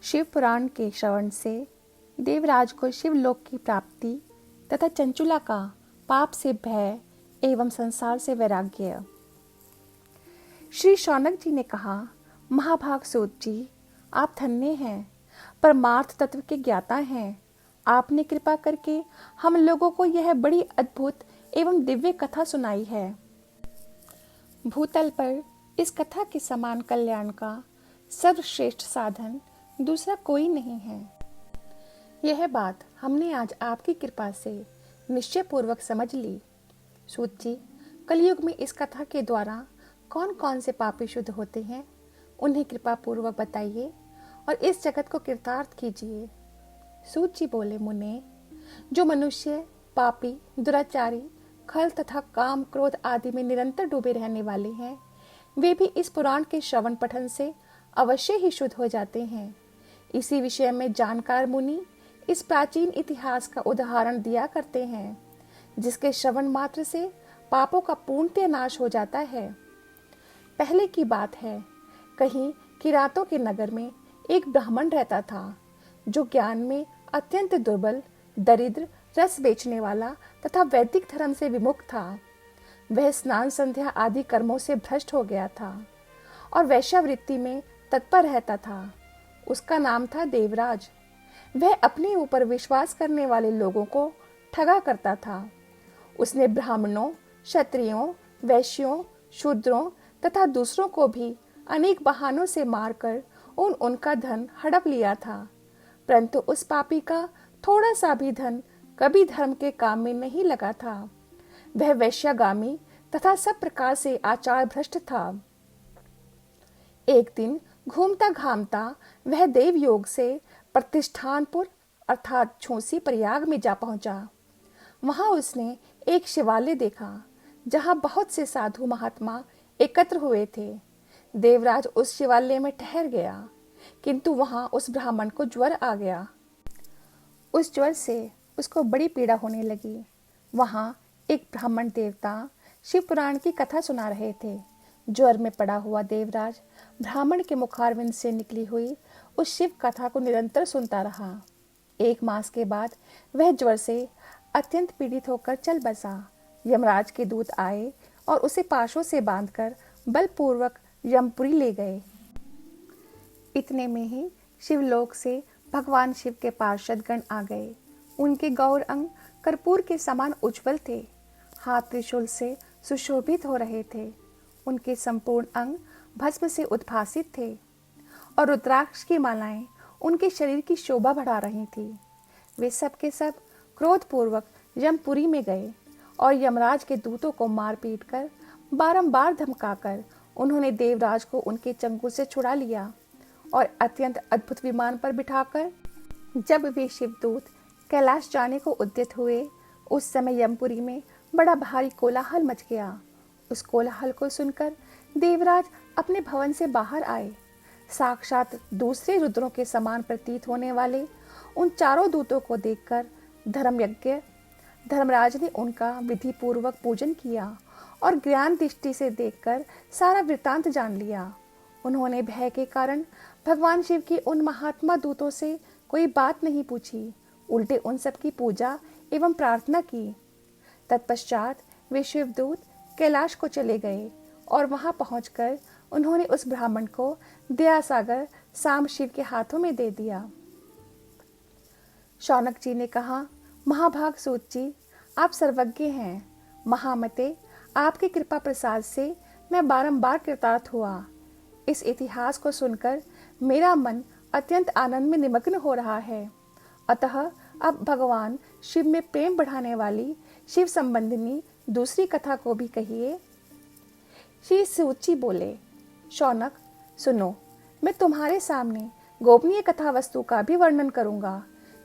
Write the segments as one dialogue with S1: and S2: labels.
S1: शिव पुराण के श्रवण से देवराज को शिवलोक की प्राप्ति तथा चंचुला का पाप से भय एवं संसार से वैराग्य। श्री शौनक जी ने कहा, महाभाग सूत जी, आप धन्य हैं, परमार्थ तत्व के ज्ञाता हैं। आपने कृपा करके हम लोगों को यह बड़ी अद्भुत एवं दिव्य कथा सुनाई है। भूतल पर इस कथा के समान कल्याण का सर्वश्रेष्ठ साधन दूसरा कोई नहीं है। यह बात हमने आज आपकी कृपा से निश्चय पूर्वक समझ ली। सूत जी, कलयुग में इस कथा के द्वारा कौन कौन से पापी शुद्ध होते हैं, उन्हें कृपा पूर्वक बताइए और इस जगत को कृतार्थ कीजिए। सूत जी बोले, मुने, जो मनुष्य पापी, दुराचारी, खल तथा काम क्रोध आदि में निरंतर डूबे रहने वाले हैं, वे भी इस पुराण के श्रवण पठन से अवश्य ही शुद्ध हो जाते हैं। इसी विषय में जानकार मुनि इस प्राचीन इतिहास का उदाहरण दिया करते हैं, जिसके श्रवण मात्र से पापों का पूर्णतः नाश हो जाता है। पहले की बात है, कहीं किरातों के नगर में एक ब्राह्मण रहता था, जो ज्ञान में अत्यंत दुर्बल, दरिद्र, रस बेचने वाला तथा वैदिक धर्म से विमुख था। वह स्नान संध्या आदि कर्मों से भ्रष्ट हो गया था और वैश्यावृत्ति में तत्पर रहता था। उसका नाम था देवराज। वह अपने ऊपर विश्वास करने वाले लोगों को ठगा करता था। उसने ब्राह्मणों, क्षत्रियों, वैश्यों, शूद्रों तथा दूसरों को भी अनेक बहानों से मारकर उनका धन हड़प लिया था, परंतु उस पापी का थोड़ा सा भी धन कभी धर्म के काम में नहीं लगा था। वह वैश्यागामी तथा सब प्रकार से आचार भ्रष्ट था। एक दिन घूमता घामता वह देव योग से प्रतिष्ठानपुर अर्थात छोसी प्रयाग में जा पहुंचा। वहां उसने एक शिवालय देखा, जहां बहुत से साधु महात्मा एकत्र हुए थे। देवराज उस शिवालय में ठहर गया, किंतु वहां उस ब्राह्मण को ज्वर आ गया। उस ज्वर से उसको बड़ी पीड़ा होने लगी। वहां एक ब्राह्मण देवता शिव पुराण की कथा सुना रहे थे। ज्वर में पड़ा हुआ देवराज ब्राह्मण के मुखारविंद से निकली हुई उस शिव कथा को निरंतर सुनता रहा। 1 मास के बाद वह ज्वर से अत्यंत पीड़ित होकर चल बसा। यमराज के दूत आए और उसे पाशों से बांधकर बलपूर्वक यमपुरी ले गए। इतने में ही शिवलोक से भगवान शिव के पार्षदगण आ गए। उनके गौर अंग कर्पूर के समान उज्जवल थे, हाथ त्रिशूल से सुशोभित हो रहे थे। उनके संपूर्ण अंग भस्म से उद्भासित थे और रुद्राक्ष की मालाएं उनके शरीर की शोभा बढ़ा रही थी। वे सब के सब क्रोधपूर्वक यमपुरी में गए और यमराज के दूतों को मार पीट कर बारंबार धमकाकर उन्होंने देवराज को उनके चंगुल से छुड़ा लिया और अत्यंत अद्भुत विमान पर बिठाकर जब वे शिवदूत कैलाश जाने को उद्यत हुए, उस समय यमपुरी में बड़ा भारी कोलाहल मच गया। उस कोलाहल को सुनकर देवराज अपने भवन से बाहर आए। साक्षात दूसरे रुद्रों के समान प्रतीत होने वाले उन चारों दूतों को देखकर धर्मराज ने उनका विधि पूर्वक पूजन किया और ज्ञान दृष्टि से देखकर सारा वृत्तांत जान लिया। उन्होंने भय के कारण भगवान शिव की उन महात्मा दूतों से कोई बात नहीं पूछी, उल्टे उन सब की पूजा एवं प्रार्थना की। तत्पश्चात वे शिवदूत कैलाश को चले गए और वहां पहुंचकर उन्होंने उस ब्राह्मण को दयासागर साम शिव के हाथों में दे दिया। शौनक जी ने कहा, महाभाग सूत जी, आप सर्वज्ञ हैं। महामते, आपकी कृपा प्रसाद से मैं बारंबार कृतार्थ हुआ। इस इतिहास को सुनकर मेरा मन अत्यंत आनंद में निमग्न हो रहा है। अतः अब भगवान शिव में प्रेम बढ़ाने वाली शिव संबंधिनी दूसरी कथा को भी कहिए। श्री सूत जी बोले, शौनक, सुनो, मैं तुम्हारे सामने गोपनीय कथा वस्तु का भी वर्णन करूंगा,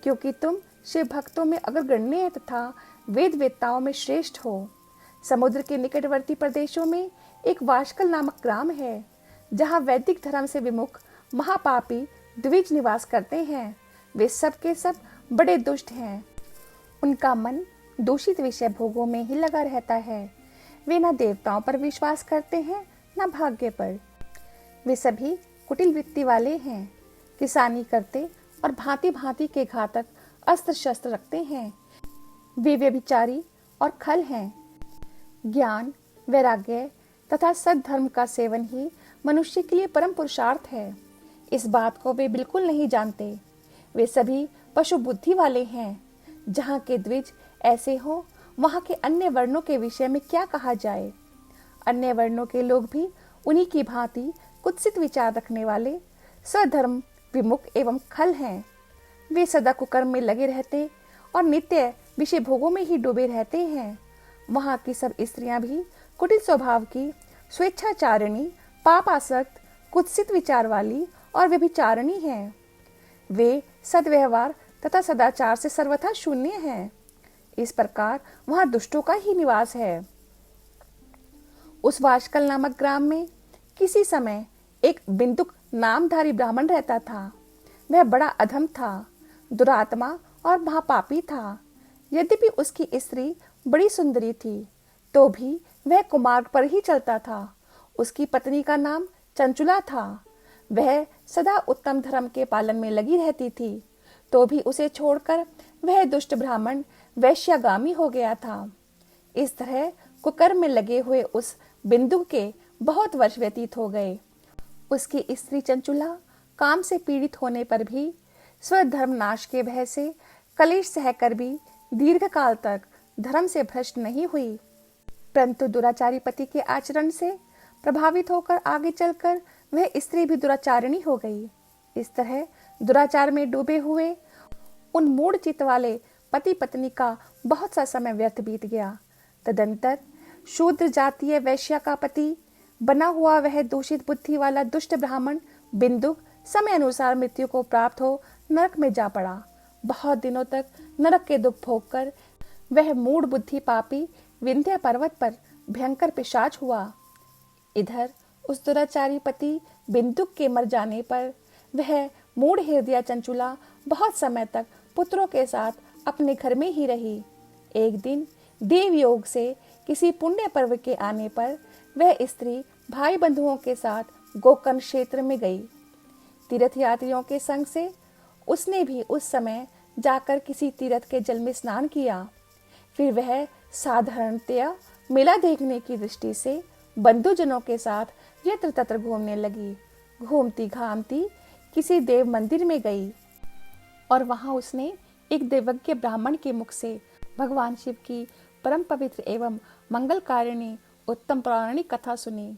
S1: क्योंकि तुम शिव भक्तों में अग्रगण्य तथा वेद वेत्ताओं में श्रेष्ठ हो। समुद्र के निकटवर्ती प्रदेशों में एक वाशकल नामक ग्राम है, जहाँ वैदिक धर्म से विमुख महापापी द्विज निवास करते हैं। वे सब के सब बड़े दुष्ट हैं। उनका मन दूषित विषय भोगों में ही लगा रहता है। वे न देवताओं पर विश्वास करते हैं, न भाग्य पर। वे सभी कुटिल वृत्ति वाले हैं। किसानी करते और भांति भांति के घातक अस्त्र शस्त्र रखते हैं। वे व्यभिचारी और खल हैं। ज्ञान, वैराग्य तथा सद्धर्म का सेवन ही मनुष्य के लिए परम पुरुषार्थ है। इस बात को वे बिल्कुल नहीं जानते। वे सभी पशु बुद्धि वाले हैं। जहाँ के द्विज ऐसे हो, वहाँ के अन्य वर्णों के विषय में क्या कहा जाए। अन्य वर्णों के लोग भी उन्हीं की भांति कुत्सित विचार रखने वाले, स्वधर्म विमुख एवं खल हैं। वे सदा कुकर्म में लगे रहते और नित्य विषय भोगों में ही डूबे रहते हैं। वहाँ की सब स्त्रियां भी कुटिल स्वभाव की, स्वेच्छाचारिणी, पापासक्त, कुत्सित विचार वाली और व्यभिचारिणी हैं। वे सद्व्यवहार तथा सदाचार से सर्वथा शून्य हैं। इस प्रकार वहाँ दुष्टों का ही निवास है। उस वाशकल नामक ग्राम में किसी समय एक बिंदुक नामधारी ब्राह्मण रहता था। वह बड़ा अधम था, दुरात्मा और महापापी था। यद्यपि उसकी स्त्री बड़ी सुंदरी थी, तो भी वह कुमार्ग पर ही चलता था। उसकी पत्नी का नाम चंचुला था। वह सदा उत्तम धर्म के पालन में लगी रहती थी, तो भी उसे छोड़कर वह दुष्ट ब्राह्मण वैश्यागामी हो गया था। इस तरह कुकर्म में लगे हुए उस बिंदु के बहुत वर्ष व्यतीत हो गए। उसकी स्त्री चंचुला काम से पीड़ित होने पर भी, स्वधर्म नाश के भय से कलेश सहकर भी दीर्घ काल तक धर्म से भ्रष्ट नहीं हुई, परंतु दुराचारी पति के आचरण से प्रभावित होकर आगे चलकर वह स्त्री भी दुराचारिणी हो गई। इस तरह दुराचार में डूबे हुए उन मूढ़ चित्त वाले पति पत्नी का बहुत सा समय व्यर्थ बीत गया। तदंतर शूद्र जातीय वैश्या का पति बना हुआ वह दूषित बुद्धि वाला दुष्ट ब्राह्मण बिंदुक समय अनुसार मृत्यु को प्राप्त हो नरक में जा पड़ा। बहुत दिनों तक नरक के दुख भोग कर वह मूढ़ बुद्धि पापी विंध्य पर्वत पर भयंकर पिशाच हुआ। इधर उस दुराचारी पति बिंदुक के मर जाने पर वह मूढ़ हृदय चंचुला बहुत समय तक पुत्रों के साथ अपने घर में ही रही। एक दिन देव योग से किसी पुण्य पर्व के आने पर वह स्त्री भाई बंधुओं के साथ गोकर्ण क्षेत्र में गई। तीर्थ यात्रियों के संग से उसने भी उस समय जाकर किसी तीर्थ के जल में स्नान किया। फिर वह साधारणतया मेला देखने की दृष्टि से बंधुजनों के साथ यत्र तत्र घूमने लगी। घूमती घामती किसी देव मंदिर में गई और वहां उसने एक देवज्ञ ब्राह्मण के मुख से भगवान शिव की परम पवित्र एवं मंगलकारिणी उत्तम पौराणिक कथा सुनी।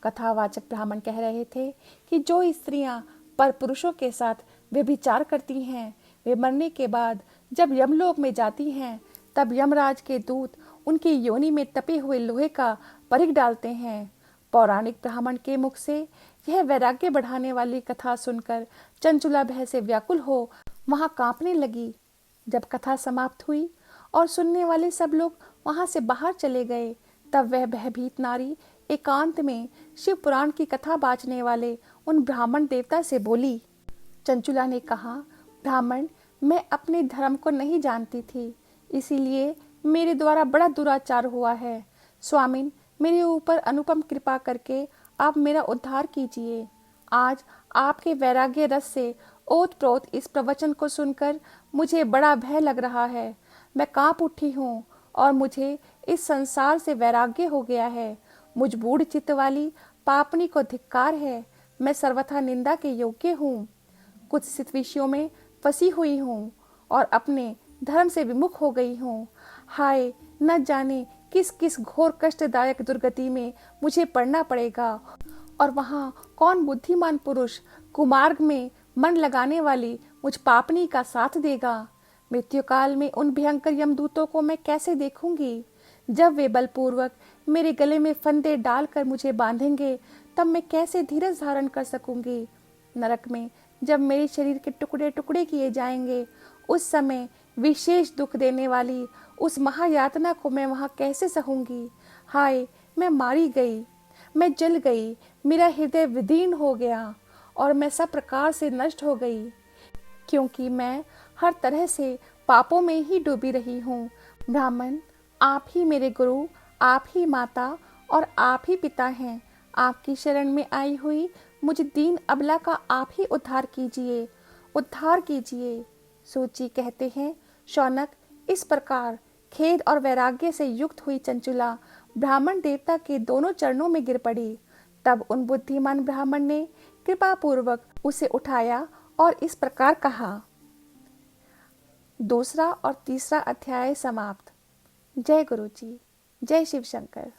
S1: कथावाचक ब्राह्मण कह रहे थे कि जो स्त्रियां पर पुरुषों के साथ व्यभिचार करती हैं, वे मरने के बाद जब यमलोक में जाती हैं, तब यमराज के दूत उनकी योनि में तपे हुए लोहे का परिघ डालते हैं। पौराणिक ब्राह्मण के मुख से यह वैराग्य बढ़ाने वाली कथा सुनकर चंचुला भय से व्याकुल हो वहां कांपने लगी। जब कथा समाप्त हुई और सुनने वाले सब लोग वहां से बाहर चले गए, तब वह भयभीत नारी एकांत में शिव पुराण की कथा बाँचने वाले उन ब्राह्मण देवता से बोली। चंचुला ने कहा, ब्राह्मण, मैं अपने धर्म को नहीं जानती थी, इसीलिए मेरे द्वारा बड़ा दुराचार हुआ है। स्वामिन, मेरे ऊपर अनुपम कृपा करके आप मेरा उद्धार कीजिए। आज आपके वैराग्य रस से ओतप्रोत इस प्रवचन को सुनकर मुझे बड़ा भय लग रहा है। मैं कांप उठी हूँ और मुझे इस संसार से वैराग्य हो गया है। मुझ बूढ़ चित्त वाली पापनी को धिक्कार है। मैं सर्वथा निंदा के योग्य हूँ। कुछ सित विषयों में फंसी हुई हूँ और अपने धर्म से विमुख हो गई हूँ। हाय, न जाने किस किस घोर कष्टदायक दुर्गति में मुझे पड़ना पड़ेगा और वहाँ कौन बुद्धिमान पुरुष कुमार्ग में मन लगाने वाली मुझ पापनी का साथ देगा। मृत्यु काल में उन भयंकर यमदूतों को मैं कैसे देखूंगी। जब वे बलपूर्वक मेरे गले में फंदे डालकर मुझे बांधेंगे, तब मैं कैसे धीरज धारण कर सकूंगी। नरक में जब मेरे शरीर के टुकड़े टुकड़े किए जाएंगे, उस समय विशेष दुख देने वाली उस महायातना को मैं वहां कैसे सहूंगी। हाय, मैं मारी गई, मैं जल गई, मेरा हृदय विदीर्ण हो गया और मैं सब प्रकार से नष्ट हो गई, क्योंकि मैं हर तरह से पापों में ही डूबी रही हूँ। ब्राह्मण, आप ही मेरे गुरु, आप ही माता और आप ही पिता हैं। आपकी शरण में आई हुई मुझ दीन अबला का आप ही उद्धार कीजिए, उद्धार कीजिए। सूची कहते हैं, शौनक, इस प्रकार खेद और वैराग्य से युक्त हुई चंचुला ब्राह्मण देवता के दोनों चरणों में गिर पड़ी। तब उन बुद्धिमान ब्राह्मण ने कृपा पूर्वक उसे उठाया और इस प्रकार कहा। दूसरा और तीसरा अध्याय समाप्त। जय गुरु जी, जय शिव शंकर।